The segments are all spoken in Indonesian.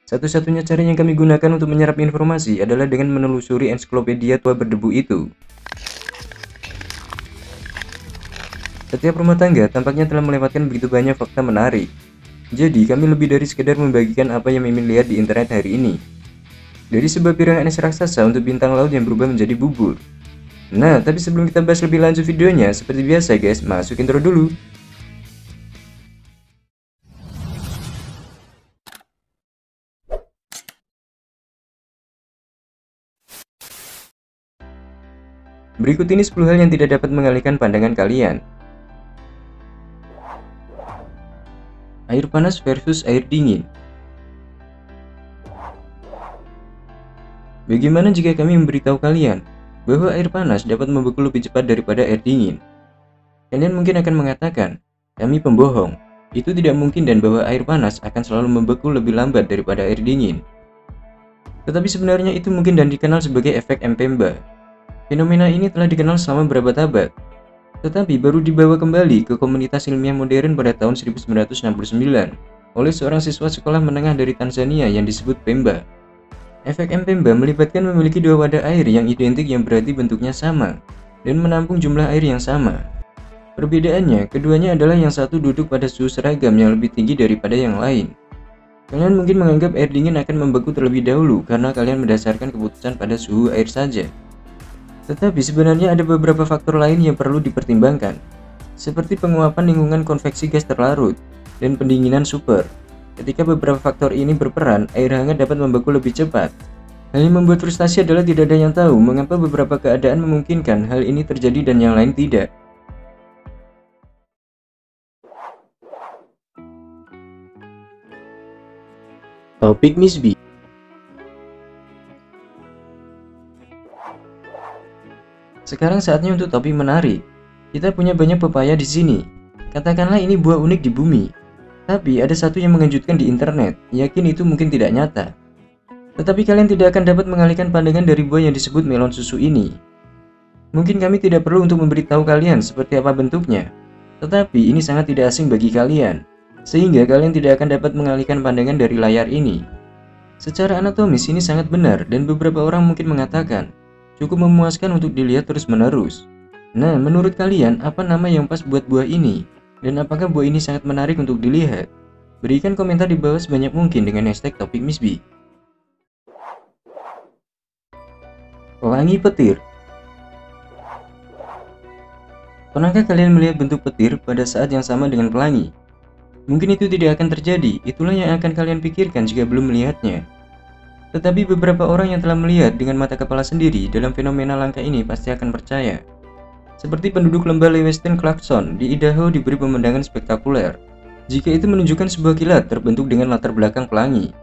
Satu-satunya cara yang kami gunakan untuk menyerap informasi adalah dengan menelusuri ensiklopedia tua berdebu itu. Setiap rumah tangga tampaknya telah melewatkan begitu banyak fakta menarik. Jadi, kami lebih dari sekedar membagikan apa yang Mimin lihat di internet hari ini. Dari sebuah pirangan es raksasa untuk bintang laut yang berubah menjadi bubur. Nah, tapi sebelum kita bahas lebih lanjut videonya, seperti biasa guys, masuk intro dulu. Berikut ini 10 hal yang tidak dapat mengalihkan pandangan kalian. Air panas versus air dingin. Bagaimana jika kami memberitahu kalian bahwa air panas dapat membeku lebih cepat daripada air dingin? Kalian mungkin akan mengatakan, kami pembohong, itu tidak mungkin dan bahwa air panas akan selalu membeku lebih lambat daripada air dingin. Tetapi sebenarnya itu mungkin dan dikenal sebagai efek Mpemba. Fenomena ini telah dikenal selama berabad-abad, tetapi baru dibawa kembali ke komunitas ilmiah modern pada tahun 1969 oleh seorang siswa sekolah menengah dari Tanzania yang disebut Pemba. Efek Mpemba melibatkan memiliki dua wadah air yang identik yang berarti bentuknya sama dan menampung jumlah air yang sama. Perbedaannya, keduanya adalah yang satu duduk pada suhu seragam yang lebih tinggi daripada yang lain. Kalian mungkin menganggap air dingin akan membeku terlebih dahulu karena kalian mendasarkan keputusan pada suhu air saja. Tetapi sebenarnya ada beberapa faktor lain yang perlu dipertimbangkan, seperti penguapan lingkungan konveksi gas terlarut dan pendinginan super. Ketika beberapa faktor ini berperan, air hangat dapat membeku lebih cepat. Hal yang membuat frustasi adalah tidak ada yang tahu mengapa beberapa keadaan memungkinkan hal ini terjadi dan yang lain tidak. Topik Miss B. Sekarang saatnya untuk topik menarik. Kita punya banyak pepaya di sini. Katakanlah ini buah unik di bumi. Tapi ada satu yang mengejutkan di internet. Yakin itu mungkin tidak nyata. Tetapi kalian tidak akan dapat mengalihkan pandangan dari buah yang disebut melon susu ini. Mungkin kami tidak perlu untuk memberitahu kalian seperti apa bentuknya. Tetapi ini sangat tidak asing bagi kalian. Sehingga kalian tidak akan dapat mengalihkan pandangan dari layar ini. Secara anatomis ini sangat benar dan beberapa orang mungkin mengatakan cukup memuaskan untuk dilihat terus-menerus. Nah, menurut kalian apa nama yang pas buat buah ini? Dan apakah buah ini sangat menarik untuk dilihat? Berikan komentar di bawah sebanyak mungkin dengan hashtag topik Miss B. Pelangi petir. Pernahkah kalian melihat bentuk petir pada saat yang sama dengan pelangi? Mungkin itu tidak akan terjadi, itulah yang akan kalian pikirkan jika belum melihatnya. Tetapi beberapa orang yang telah melihat dengan mata kepala sendiri dalam fenomena langka ini pasti akan percaya. Seperti penduduk lembah Lewiston Clarkson di Idaho diberi pemandangan spektakuler, jika itu menunjukkan sebuah kilat terbentuk dengan latar belakang pelangi.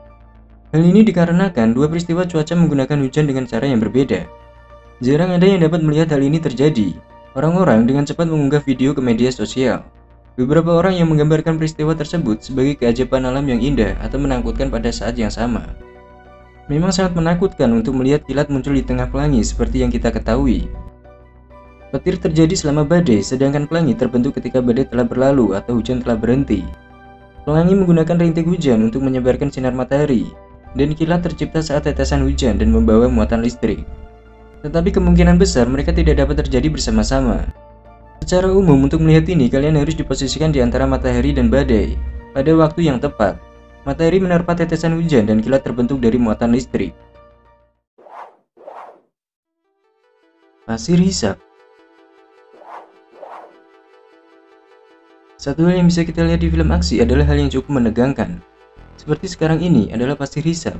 Hal ini dikarenakan dua peristiwa cuaca menggunakan hujan dengan cara yang berbeda. Jarang ada yang dapat melihat hal ini terjadi. Orang-orang dengan cepat mengunggah video ke media sosial. Beberapa orang yang menggambarkan peristiwa tersebut sebagai keajaiban alam yang indah atau menakutkan pada saat yang sama. Memang sangat menakutkan untuk melihat kilat muncul di tengah pelangi seperti yang kita ketahui. Petir terjadi selama badai, sedangkan pelangi terbentuk ketika badai telah berlalu atau hujan telah berhenti. Pelangi menggunakan rintik hujan untuk menyebarkan sinar matahari, dan kilat tercipta saat tetesan hujan dan membawa muatan listrik. Tetapi kemungkinan besar mereka tidak dapat terjadi bersama-sama. Secara umum untuk melihat ini kalian harus diposisikan di antara matahari dan badai, pada waktu yang tepat. Matahari menerpa tetesan hujan dan kilat terbentuk dari muatan listrik. Pasir hisap. Satu hal yang bisa kita lihat di film aksi adalah hal yang cukup menegangkan. Seperti sekarang ini adalah pasir hisap.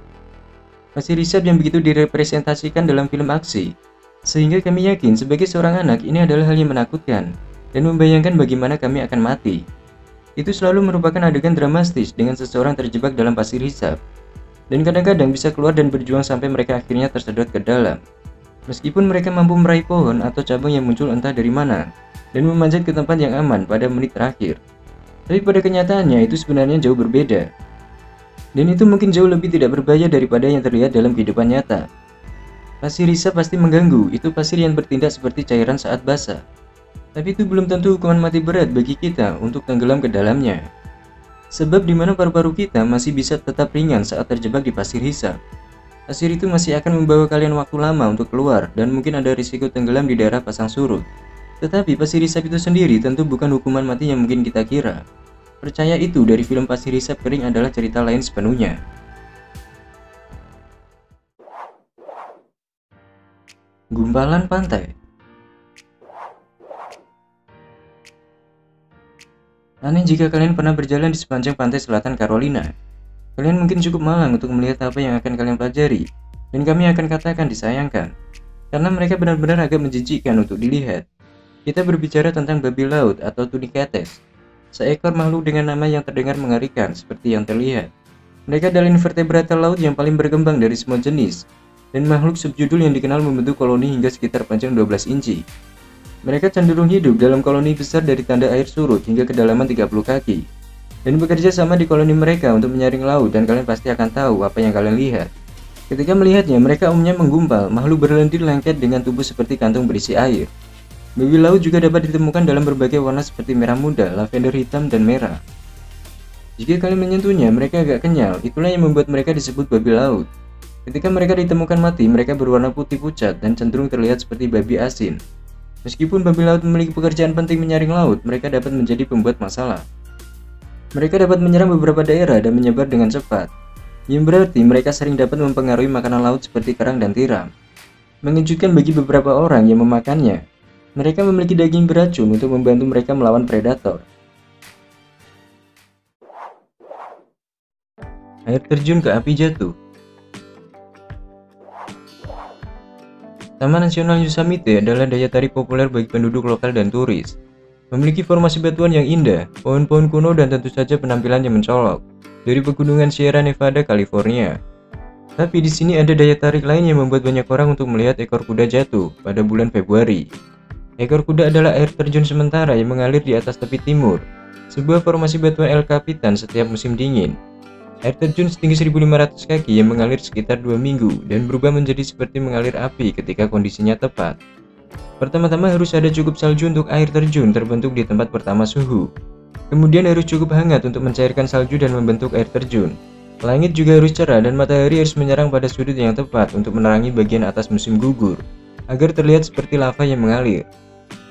Pasir hisap yang begitu direpresentasikan dalam film aksi. Sehingga kami yakin sebagai seorang anak ini adalah hal yang menakutkan dan membayangkan bagaimana kami akan mati. Itu selalu merupakan adegan dramatis dengan seseorang terjebak dalam pasir hisap, dan kadang-kadang bisa keluar dan berjuang sampai mereka akhirnya tersedot ke dalam. Meskipun mereka mampu meraih pohon atau cabang yang muncul entah dari mana, dan memanjat ke tempat yang aman pada menit terakhir. Tapi pada kenyataannya itu sebenarnya jauh berbeda. Dan itu mungkin jauh lebih tidak berbahaya daripada yang terlihat dalam kehidupan nyata. Pasir hisap pasti mengganggu, itu pasir yang bertindak seperti cairan saat basah. Tapi itu belum tentu hukuman mati berat bagi kita untuk tenggelam ke dalamnya. Sebab di mana paru-paru kita masih bisa tetap ringan saat terjebak di pasir hisap. Pasir itu masih akan membawa kalian waktu lama untuk keluar dan mungkin ada risiko tenggelam di daerah pasang surut. Tetapi pasir hisap itu sendiri tentu bukan hukuman mati yang mungkin kita kira. Percaya itu dari film Pasir Hisap Kering adalah cerita lain sepenuhnya. Gumpalan pantai. Aneh jika kalian pernah berjalan di sepanjang pantai selatan Carolina. Kalian mungkin cukup malang untuk melihat apa yang akan kalian pelajari, dan kami akan katakan disayangkan, karena mereka benar-benar agak menjijikkan untuk dilihat. Kita berbicara tentang babi laut atau Tunicates, seekor makhluk dengan nama yang terdengar mengerikan seperti yang terlihat. Mereka adalah invertebrata laut yang paling berkembang dari semua jenis, dan makhluk subjudul yang dikenal membentuk koloni hingga sekitar panjang 12 inci. Mereka cenderung hidup dalam koloni besar dari tanda air surut hingga kedalaman 30 kaki, dan bekerja sama di koloni mereka untuk menyaring laut, dan kalian pasti akan tahu apa yang kalian lihat. Ketika melihatnya, mereka umumnya menggumpal, makhluk berlendir lengket dengan tubuh seperti kantung berisi air. Babi laut juga dapat ditemukan dalam berbagai warna seperti merah muda, lavender hitam, dan merah. Jika kalian menyentuhnya, mereka agak kenyal, itulah yang membuat mereka disebut babi laut. Ketika mereka ditemukan mati, mereka berwarna putih pucat dan cenderung terlihat seperti babi asin. Meskipun babi laut memiliki pekerjaan penting menyaring laut, mereka dapat menjadi pembuat masalah. Mereka dapat menyerang beberapa daerah dan menyebar dengan cepat, yang berarti mereka sering dapat mempengaruhi makanan laut seperti kerang dan tiram. Mengejutkan bagi beberapa orang yang memakannya, mereka memiliki daging beracun untuk membantu mereka melawan predator. Air terjun ke api jatuh. Taman Nasional Yosemite adalah daya tarik populer bagi penduduk lokal dan turis. Memiliki formasi batuan yang indah, pohon-pohon kuno, dan tentu saja penampilan yang mencolok dari pegunungan Sierra Nevada, California. Tapi di sini ada daya tarik lain yang membuat banyak orang untuk melihat ekor kuda jatuh pada bulan Februari. Ekor kuda adalah air terjun sementara yang mengalir di atas tepi timur, sebuah formasi batuan El Capitan setiap musim dingin. Air terjun setinggi 1.500 kaki yang mengalir sekitar 2 minggu dan berubah menjadi seperti mengalir api ketika kondisinya tepat. Pertama-tama harus ada cukup salju untuk air terjun terbentuk di tempat pertama suhu. Kemudian harus cukup hangat untuk mencairkan salju dan membentuk air terjun. Langit juga harus cerah dan matahari harus menyerang pada sudut yang tepat untuk menerangi bagian atas musim gugur, agar terlihat seperti lava yang mengalir.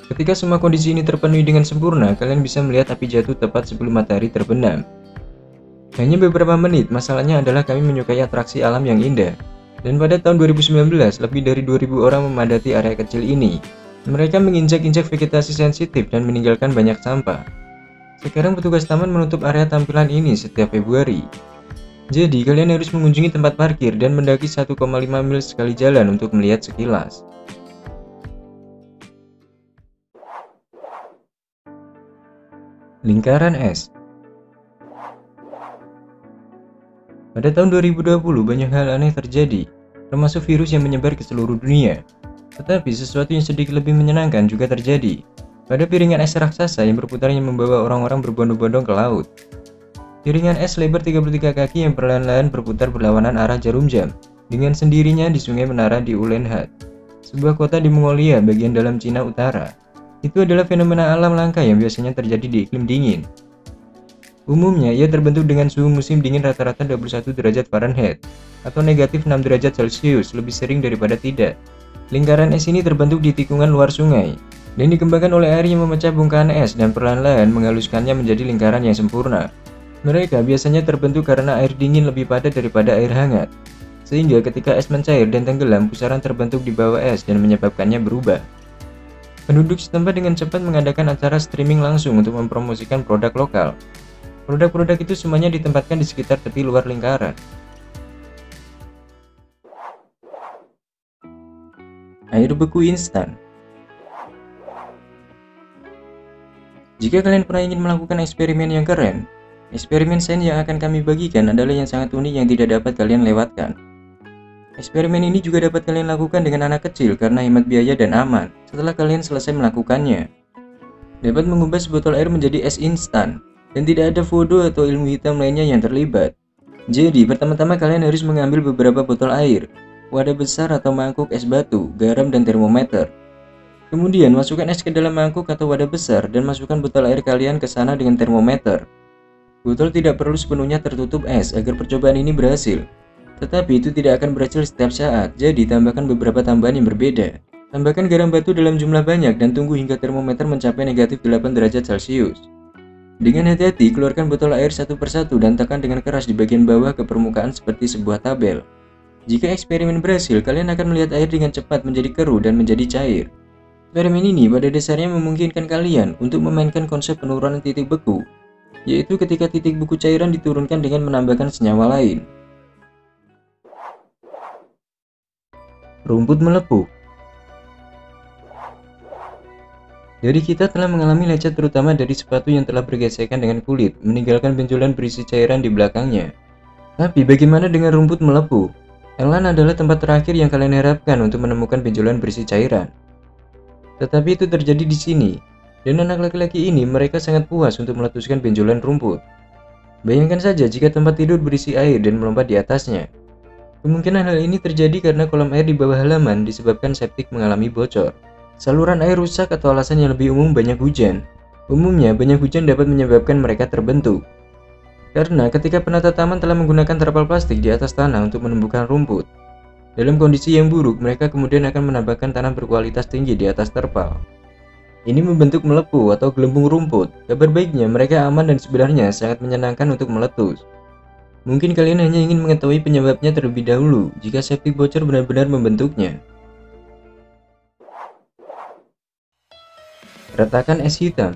Ketika semua kondisi ini terpenuhi dengan sempurna, kalian bisa melihat api jatuh tepat sebelum matahari terbenam. Hanya beberapa menit, masalahnya adalah kami menyukai atraksi alam yang indah. Dan pada tahun 2019, lebih dari 2.000 orang memadati area kecil ini. Mereka menginjak-injak vegetasi sensitif dan meninggalkan banyak sampah. Sekarang petugas taman menutup area tampilan ini setiap Februari. Jadi, kalian harus mengunjungi tempat parkir dan mendaki 1,5 mil sekali jalan untuk melihat sekilas. Lingkaran es. Pada tahun 2020, banyak hal aneh terjadi, termasuk virus yang menyebar ke seluruh dunia. Tetapi sesuatu yang sedikit lebih menyenangkan juga terjadi pada piringan es raksasa yang berputar yang membawa orang-orang berbondong-bondong ke laut. Piringan es lebar 33 kaki yang perlahan-lahan berputar berlawanan arah jarum jam dengan sendirinya di sungai menara di Ulenhat, sebuah kota di Mongolia bagian dalam Cina Utara. Itu adalah fenomena alam langka yang biasanya terjadi di iklim dingin. Umumnya, ia terbentuk dengan suhu musim dingin rata-rata 21 derajat Fahrenheit atau negatif 6 derajat Celcius lebih sering daripada tidak. Lingkaran es ini terbentuk di tikungan luar sungai dan dikembangkan oleh air yang memecah bongkahan es dan perlahan-lahan menghaluskannya menjadi lingkaran yang sempurna. Mereka biasanya terbentuk karena air dingin lebih padat daripada air hangat, sehingga ketika es mencair dan tenggelam, pusaran terbentuk di bawah es dan menyebabkannya berubah. Penduduk setempat dengan cepat mengadakan acara streaming langsung untuk mempromosikan produk lokal. Produk-produk itu semuanya ditempatkan di sekitar tepi luar lingkaran. Air beku instan. Jika kalian pernah ingin melakukan eksperimen yang keren, eksperimen sains yang akan kami bagikan adalah yang sangat unik yang tidak dapat kalian lewatkan. Eksperimen ini juga dapat kalian lakukan dengan anak kecil karena hemat biaya dan aman setelah kalian selesai melakukannya. Dapat mengubah sebotol air menjadi es instan, dan tidak ada foto atau ilmu hitam lainnya yang terlibat. Jadi, pertama-tama kalian harus mengambil beberapa botol air, wadah besar atau mangkuk es batu, garam, dan termometer. Kemudian, masukkan es ke dalam mangkuk atau wadah besar dan masukkan botol air kalian ke sana dengan termometer. Botol tidak perlu sepenuhnya tertutup es agar percobaan ini berhasil. Tetapi itu tidak akan berhasil setiap saat, jadi tambahkan beberapa tambahan yang berbeda. Tambahkan garam batu dalam jumlah banyak dan tunggu hingga termometer mencapai negatif 8 derajat Celcius. Dengan hati-hati, keluarkan botol air satu persatu dan tekan dengan keras di bagian bawah ke permukaan seperti sebuah tabel. Jika eksperimen berhasil, kalian akan melihat air dengan cepat menjadi keruh dan menjadi cair. Eksperimen ini pada dasarnya memungkinkan kalian untuk memainkan konsep penurunan titik beku, yaitu ketika titik beku cairan diturunkan dengan menambahkan senyawa lain. Rumput melepuh. Dari kita telah mengalami lecet terutama dari sepatu yang telah bergesekan dengan kulit, meninggalkan benjolan berisi cairan di belakangnya. Tapi bagaimana dengan rumput melepuh? Elan adalah tempat terakhir yang kalian harapkan untuk menemukan benjolan berisi cairan. Tetapi itu terjadi di sini, dan anak laki-laki ini mereka sangat puas untuk meletuskan benjolan rumput. Bayangkan saja jika tempat tidur berisi air dan melompat di atasnya. Kemungkinan hal ini terjadi karena kolam air di bawah halaman disebabkan septik mengalami bocor. Saluran air rusak atau alasan yang lebih umum banyak hujan. Umumnya banyak hujan dapat menyebabkan mereka terbentuk. Karena ketika penata taman telah menggunakan terpal plastik di atas tanah untuk menumbuhkan rumput. Dalam kondisi yang buruk, mereka kemudian akan menambahkan tanah berkualitas tinggi di atas terpal. Ini membentuk melepuh atau gelembung rumput. Kabar baiknya mereka aman dan sebenarnya sangat menyenangkan untuk meletus. Mungkin kalian hanya ingin mengetahui penyebabnya terlebih dahulu jika septik bocor benar-benar membentuknya. Retakan es hitam.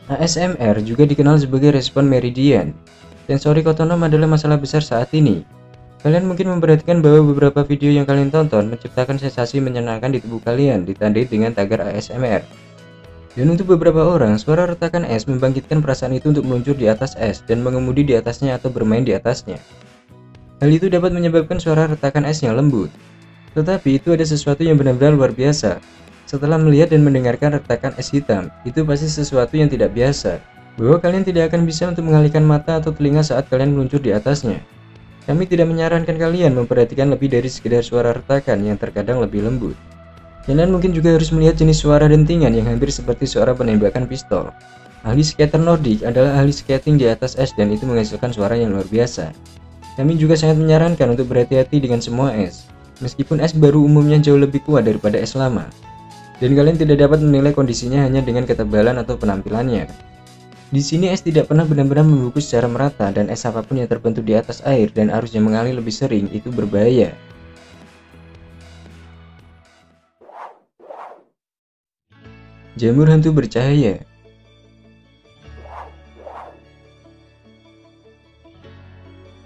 ASMR juga dikenal sebagai respon meridian. Sensorik otonom adalah masalah besar saat ini. Kalian mungkin memperhatikan bahwa beberapa video yang kalian tonton menciptakan sensasi menyenangkan di tubuh kalian ditandai dengan tagar ASMR. Dan untuk beberapa orang, suara retakan es membangkitkan perasaan itu untuk meluncur di atas es dan mengemudi di atasnya atau bermain di atasnya. Hal itu dapat menyebabkan suara retakan es yang lembut. Tetapi itu ada sesuatu yang benar-benar luar biasa. Setelah melihat dan mendengarkan retakan es hitam, itu pasti sesuatu yang tidak biasa, bahwa kalian tidak akan bisa untuk mengalihkan mata atau telinga saat kalian meluncur di atasnya. Kami tidak menyarankan kalian memperhatikan lebih dari sekedar suara retakan yang terkadang lebih lembut. Kalian mungkin juga harus melihat jenis suara dentingan yang hampir seperti suara penembakan pistol. Ahli skater Nordik adalah ahli skating di atas es dan itu menghasilkan suara yang luar biasa. Kami juga sangat menyarankan untuk berhati-hati dengan semua es, meskipun es baru umumnya jauh lebih kuat daripada es lama. Dan kalian tidak dapat menilai kondisinya hanya dengan ketebalan atau penampilannya. Di sini es tidak pernah benar-benar membungkus secara merata dan es apapun yang terbentuk di atas air dan arus yang mengalir lebih sering itu berbahaya. Jamur hantu bercahaya.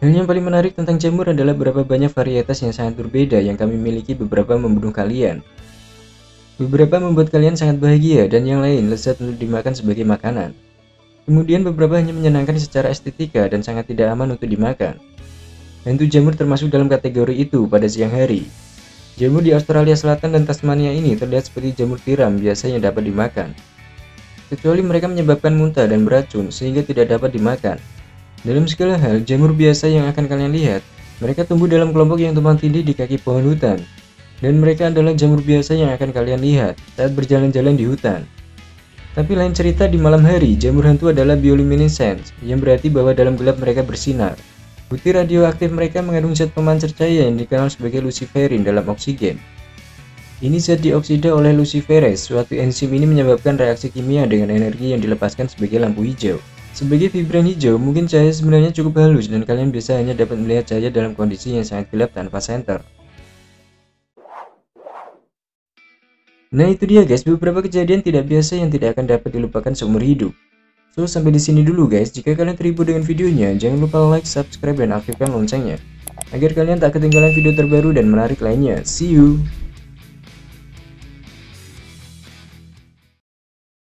Hal yang paling menarik tentang jamur adalah berapa banyak varietas yang sangat berbeda yang kami miliki. Beberapa membunuh kalian. Beberapa membuat kalian sangat bahagia dan yang lain lezat untuk dimakan sebagai makanan. Kemudian beberapa hanya menyenangkan secara estetika dan sangat tidak aman untuk dimakan. Hantu jamur termasuk dalam kategori itu pada siang hari. Jamur di Australia Selatan dan Tasmania ini terlihat seperti jamur tiram biasa yang dapat dimakan. Kecuali mereka menyebabkan muntah dan beracun sehingga tidak dapat dimakan. Dalam segala hal, jamur biasa yang akan kalian lihat, mereka tumbuh dalam kelompok yang tumpang tindih di kaki pohon hutan. Dan mereka adalah jamur biasa yang akan kalian lihat saat berjalan-jalan di hutan. Tapi lain cerita di malam hari, jamur hantu adalah bioluminescence, yang berarti bahwa dalam gelap mereka bersinar. Butir radioaktif mereka mengandung zat pemancar cahaya yang dikenal sebagai luciferin dalam oksigen. Ini zat dioksida oleh luciferase, suatu enzim ini menyebabkan reaksi kimia dengan energi yang dilepaskan sebagai lampu hijau. Sebagai vibran hijau, mungkin cahaya sebenarnya cukup halus dan kalian bisa hanya dapat melihat cahaya dalam kondisi yang sangat gelap tanpa senter. Nah itu dia guys, beberapa kejadian tidak biasa yang tidak akan dapat dilupakan seumur hidup. So sampai di sini dulu guys, jika kalian terhibur dengan videonya, jangan lupa like, subscribe, dan aktifkan loncengnya, agar kalian tak ketinggalan video terbaru dan menarik lainnya. See you!